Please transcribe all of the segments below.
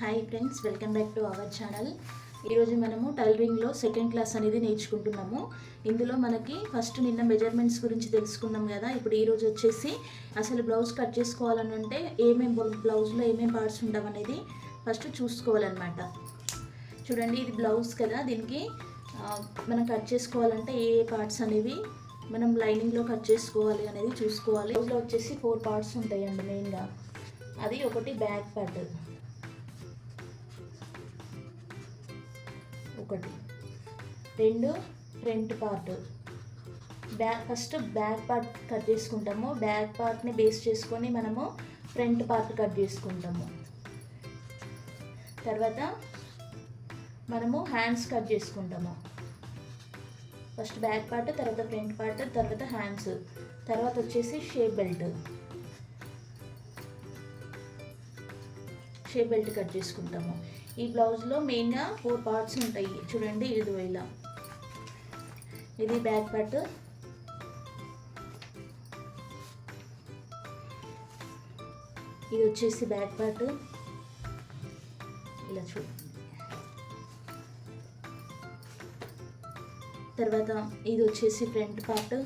Hi friends, welcome back to our channel. ఈరోజు మనము టైలరింగ్లో second class అనేది నేర్చుకుంటున్నాము. ఇందులో మనకి ఫస్ట్ నిన్న మెజర్మెంట్స్ గురించి తెలుసుకున్నాం కదా. ఇప్పుడు ఈరోజు వచ్చేసి అసలు బ్లౌజ్ కట్ చేసుకోవాలని అంటే బ్లౌజ్లో ఏమేమి పార్ట్స్ ఉంటామనేది ఫస్ట్ చూసుకోవాలన్నమాట. చూడండి, ఇది బ్లౌజ్ కదా. దీనికి మనం కట్ చేసుకోవాలంటే ఏ పార్ట్స్ అనేవి మనం లైనింగ్లో కట్ చేసుకోవాలి అనేది చూసుకోవాలి. బ్లౌజ్లో వచ్చేసి 4 పార్ట్స్ ఉంటాయండి మెయిన్గా. అది ఒకటి బ్యాక్ పార్ట్, ఒకటి 2 front part. First back part cut చేసుకుంటాము. బ్యాక్ పార్ట్ని బేస్ చేసుకొని మనము ఫ్రంట్ పార్ట్ కట్ చేసుకుంటాము. తర్వాత మనము హ్యాండ్స్ కట్ చేసుకుంటాము. ఫస్ట్ బ్యాక్ పార్ట్, తర్వాత ఫ్రంట్ పార్ట్, తర్వాత హ్యాండ్స్, తర్వాత వచ్చేసి షేప్ బెల్ట్ కట్ చేసుకుంటాము. ఈ బ్లౌజ్లో మెయిన్గా 4 పార్ట్స్ ఉంటాయి. చూడండి, ఇది ఇలా, ఇది బ్యాక్ పార్ట్, ఇది వచ్చేసి బ్యాక్ పార్ట్, ఇలా చూడండి. తర్వాత ఇది వచ్చేసి ఫ్రంట్ పార్ట్,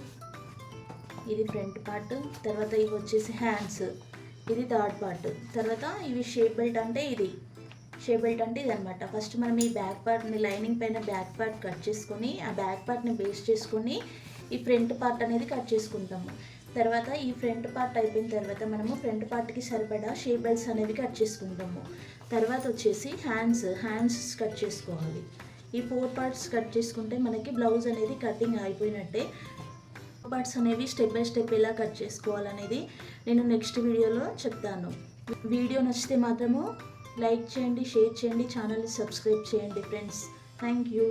ఇది ఫ్రంట్ పార్ట్. తర్వాత ఇవి వచ్చేసి హ్యాండ్స్, ఇది థర్డ్ పార్ట్. తర్వాత ఇవి షేప్ బెల్ట్ అంటే ఇది అనమాట. ఫస్ట్ మనం ఈ బ్యాక్ పార్ట్ని లైనింగ్ పైన బ్యాక్ పార్ట్ కట్ చేసుకొని ఆ బ్యాక్ పార్ట్ని బేస్ చేసుకొని ఈ ఫ్రంట్ పార్ట్ అనేది కట్ చేసుకుంటాము. తర్వాత ఈ ఫ్రంట్ పార్ట్ అయిపోయిన తర్వాత మనము ఫ్రంట్ పార్ట్కి సరిపడా షేప్ బెల్ట్స్ అనేవి కట్ చేసుకుంటాము. తర్వాత వచ్చేసి హ్యాండ్స్ కట్ చేసుకోవాలి. ఈ 4 పార్ట్స్ కట్ చేసుకుంటే మనకి బ్లౌజ్ అనేది కటింగ్ అయిపోయినట్టే. పార్ట్స్ అనేవి స్టెప్ బై స్టెప్ ఎలా కట్ చేసుకోవాలనేది నేను నెక్స్ట్ వీడియోలో చెప్తాను. వీడియో నచ్చితే మాత్రము లైక్ చేయండి, షేర్ చేయండి, ఛానల్ని సబ్స్క్రైబ్ చేయండి ఫ్రెండ్స్. Thank you.